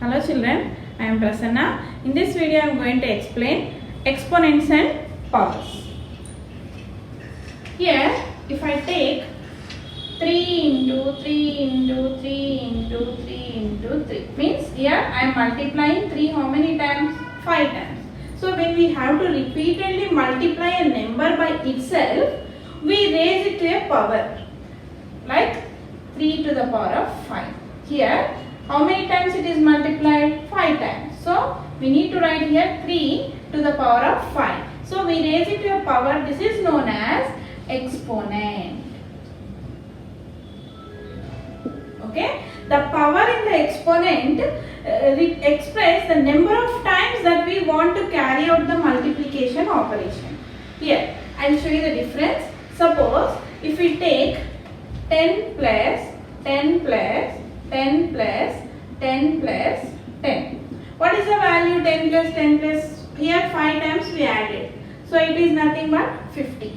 Hello children, I am Prasanna. In this video I am going to explain exponents and powers. Here if I take 3 into 3 into 3 into 3 into 3 means here I am multiplying 3 how many times? 5 times. So when we have to repeatedly multiply a number by itself, we raise it to a power like 3 to the power of 5. Here how many times it is multiplied? 5 times. So we need to write here 3 to the power of 5. So we raise it to a power. This is known as exponent. Okay. The power in the exponent express the number of times that we want to carry out the multiplication operation. Here I will show you the difference. Suppose if we take 10 plus 10 plus 10 plus 10 plus 10. What is the value 10 plus 10 plus? Here 5 times we added. So it is nothing but 50.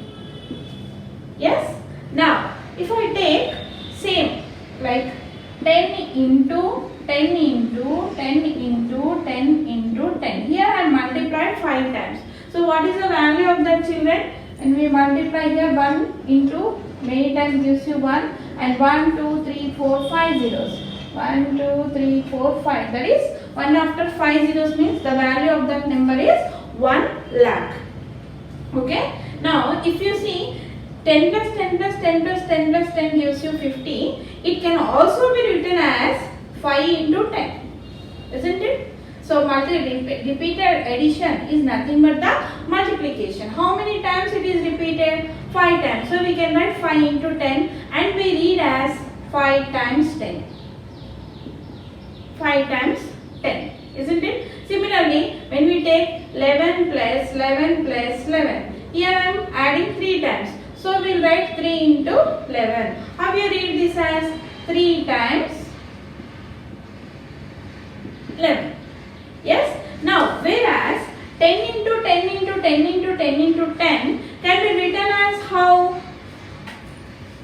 Yes? Now if I take same like 10 into 10 into 10 into 10 into 10. Here I multiplied 5 times. So what is the value of that children? And we multiply here 1 into many times gives you 1 and 1, 2, 3, 4, 5 zeros. 1, 2, 3, 4, 5. That is 1 after 5 zeros means the value of that number is 1 lakh. Okay. Now if you see 10 plus 10 plus 10 plus 10 plus 10 gives you 50. It can also be written as 5 into 10. Isn't it? So repeated addition is nothing but the multiplication. How many times it is repeated? 5 times. So we can write 5 into 10 and we read as 5 times 10. 5 times 10. Isn't it? Similarly, when we take 11 plus 11 plus 11. Here I am adding 3 times. So we will write 3 into 11. How you read this as 3 times 11. Yes. Now whereas 10 into 10 into 10 into 10 into 10 can be written as how?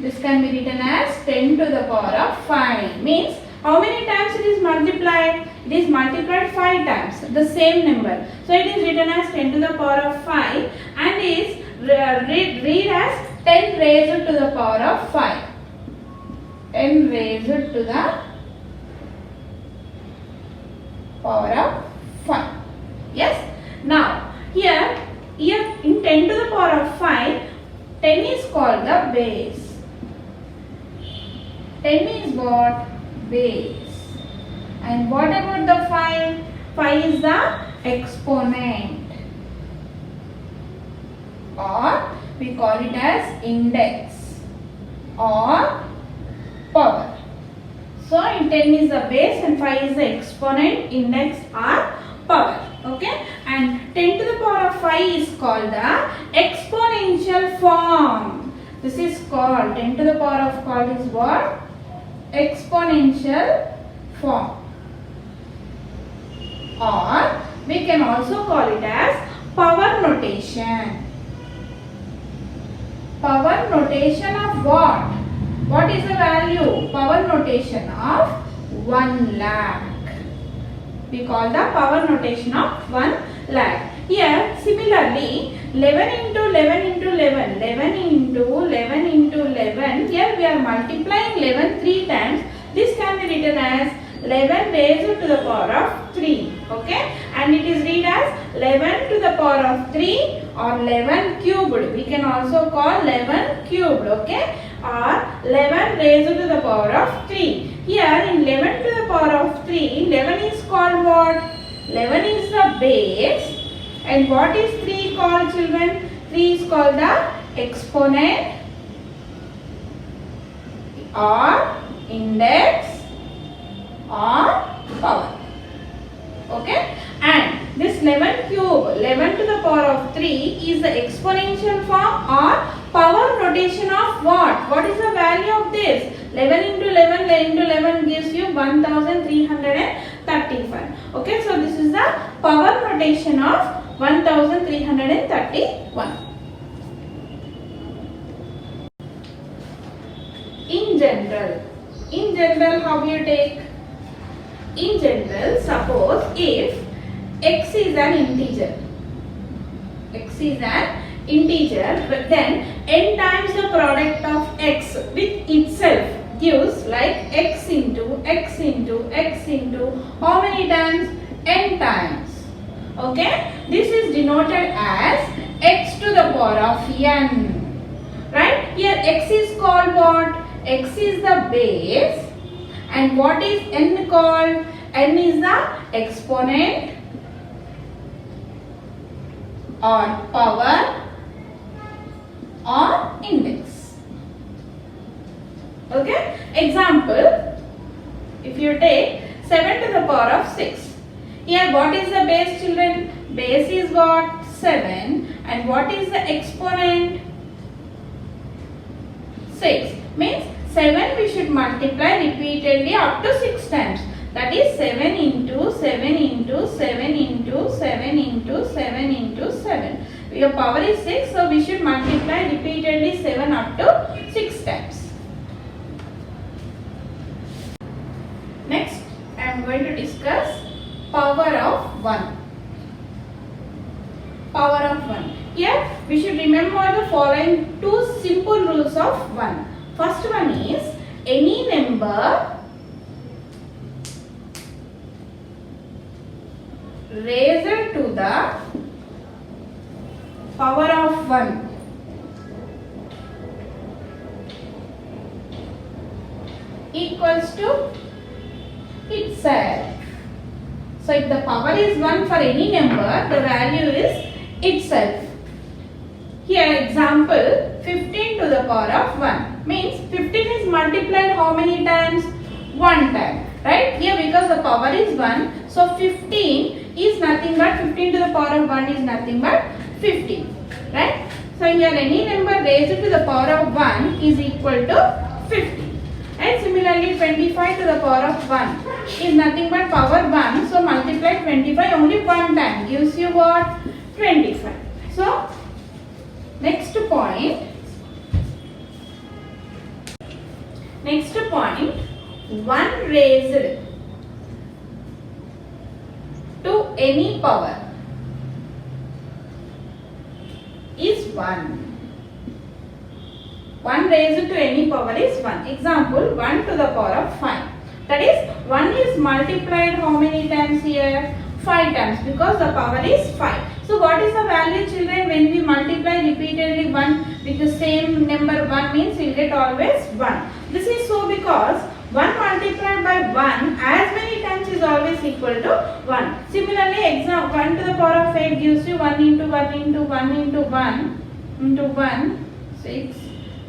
This can be written as 10 to the power of 5. Means how many times it is multiplied? It is multiplied 5 times. The same number. So it is written as 10 to the power of 5 and is read as 10 raised to the power of 5. 10 raised to the power of 5. Yes. Now here in 10 to the power of 5, 10 is called the base. 10 is what? Base. And what about the 5? 5 is the exponent. Or we call it as index or power. So in 10 is the base and 5 is the exponent, index or power. Okay, and 10 to the power of 5 is called the exponential form. This is called 10 to the power of 5 is what? Exponential form. Or we can also call it as power notation. Power notation of what? What is the value? Power notation of 1 lakh. We call the power notation of 1 lakh. Here similarly 11 into 11 into 11, 11 into 11 into 11. Here we are multiplying 11 3 times. This can be written as 11 raised to the power of 3. Okay, and it is read as 11 to the power of 3 or 11 cubed. We can also call 11 cubed. Okay, or 11 raised to the power of 3. Here in 11 to the power of 3, 11 is called what? 11 is the base. And what is 3 called children? 3 is called the exponent or index or power. Okay, and this 11 cube, 11 to the power of 3 is the exponential form or power notation of what? What is the value of this? 11 into 11 into 11 gives you 1335. Okay, so this is the power notation of 1331. In general, how you take? in general, suppose if x is an integer, then n times the product of x with itself gives like x into how many times? N times. Okay, this is denoted as x to the power of n. Right? Here x is called what? X is the base, and what is n called? N is the exponent or power or index. Okay? Example, if you take 7 to the power of 6. Here what is the base, children? Base is what? 7. And what is the exponent? 6. Means 7 we should multiply repeatedly up to 6 times. That is 7 into 7 into 7 into 7 into 7 into 7. Your power is 6, so we should multiply repeatedly 7 up to 6 times. Next, I am going to discuss power of 1. Power of 1. Here, we should remember the following two simple rules of 1. First one is, any number raised to the power of 1 equals to itself. So if the power is 1 for any number, the value is itself. Here example, 15 to the power of 1 means 15 is multiplied how many times? 1 time. Right? Here because the power is 1, so 15 is nothing but 15 to the power of 1 is nothing but 15. Right? So here any number raised to the power of 1 is equal to 50. And similarly 25 to the power of 1 is nothing but power 1. So multiply 25 only one time gives you what? 25. So next point, 1 raised to any power is 1. 1 raised to any power is 1. Example, 1 to the power of 5. That is, 1 is multiplied how many times here? 5 times because the power is 5. So what is the value, children, when we multiply repeatedly 1 with the same number 1 means we will get always 1. This is so because 1 multiplied by 1 as many times is always equal to 1. Similarly, 1 to the power of 8 gives you 1 into 1 into 1 into 1 into 1, 6,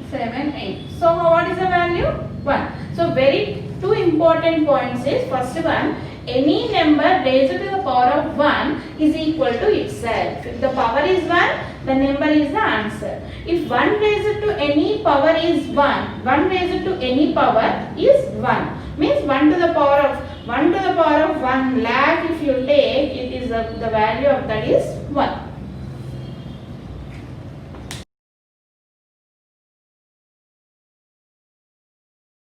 7, 8. So what is the value? 1. So very two important points is, first one, any number raised to the power of 1 is equal to itself. If the power is 1, the number is the answer. If 1 raised to any power is 1, 1 raised to any power is 1. Means 1 to the power of 1 lakh if you take, it is the value of that is 1.